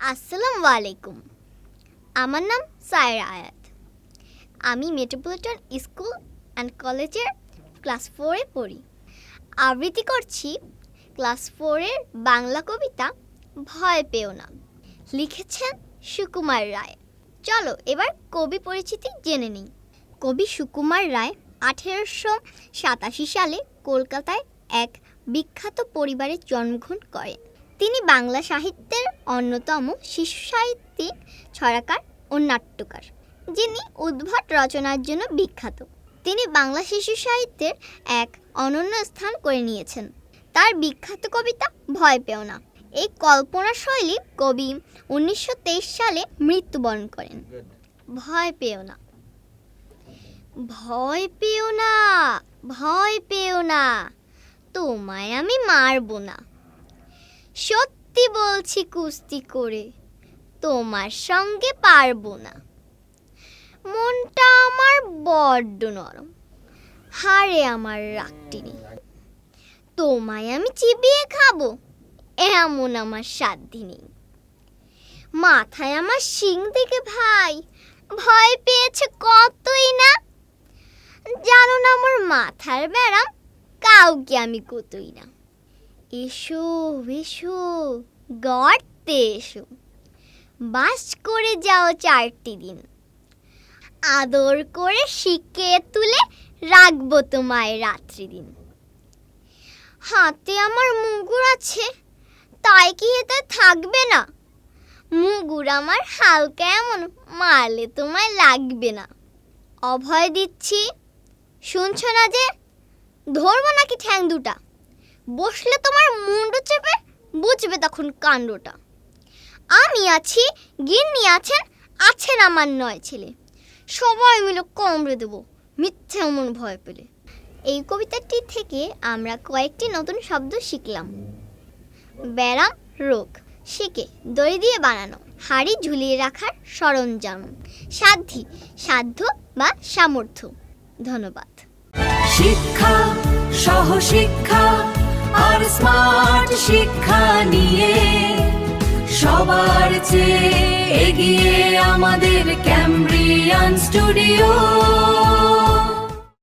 আসসালামু আলাইকুম। আমার নাম সায়রা আয়াত। আমি মেট্রোপলিটন স্কুল অ্যান্ড কলেজের ক্লাস 4-এ পড়ি। আবৃত্তি করছি ক্লাস 4-এর বাংলা কবিতা ভয় পেও না। লিখেছেন সুকুমার রায়। চলো এবার কবি পরিচিতি জেনে নিই। কবি সুকুমার রায় 1887 সালে কলকাতায় এক বিখ্যাত পরিবারে জন্মগ্রহণ করেন। তিনি বাংলা সাহিত্যের অন্যতম শিশু সাহিত্যিক, ছড়াকার ও নাট্যকার, যিনি উদ্ভট রচনার জন্য বিখ্যাত। তিনি বাংলা শিশু সাহিত্যের এক অনন্য স্থান করে নিয়েছেন। তার বিখ্যাত কবিতা ভয় পেও না। এই কল্পনা শৈলী কবি 1923 সালে মৃত্যুবরণ করেন। ভয় পেও না, ভয় পেও না, ভয় পেও না, তোমায় আমি মারবো না। সত্যি বলছি কুস্তি করে তোমার সঙ্গে পারবো না। মনটা আমার বড্ড নরম, হাড়ে আমার রাগটি নেই। তোমায় আমি চিবিয়ে খাবো এমন আমার সাধ্যি নেই। মাথায় আমার শিং থেকে ভাই ভয় পেয়েছে কতই না। জানো না আমার মাথার ব্যারাম, কাউকে আমি কতই না। এসো এসো গর্তে এসো, বাস করে যাও 4টি দিন। আদর করে শিখিয়ে তুলে রাখবো তোমায় রাত্রি দিন। হাতে আমার মুগুর আছে, তাই কি এতে থাকবে না? মুগুর আমার হালকা এমন, মারলে তোমায় লাগবে না। অভয় দিচ্ছি, শুনছো না যে? ধরবো নাকি ঠ্যাং দুটা? বসলে তোমার মুন্ডু চেপে বুঝবে তখন কাণ্ডটা। আমি আছি, গিন্নি আছেন, আছেন আমার 9 ছেলে। সবাই মিলে কামড়ে দেবো মিথ্যে এমন ভয় পেলে। এই কবিতাটি থেকে আমরা কয়েকটি নতুন শব্দ শিখলাম। ব্যারাম, রোগ, শিখে দড়ি দিয়ে বানানো, হাড়ি ঝুলিয়ে রাখার সরঞ্জাম, সাধ্যি, সাধ্য বা সামর্থ্য। ধন্যবাদ। শিক্ষা, সহশিক্ষা আর স্মার্ট শিক্ষা নিয়ে সবার চেয়ে এগিয়ে আমাদের ক্যামব্রিয়ান স্টুডিও।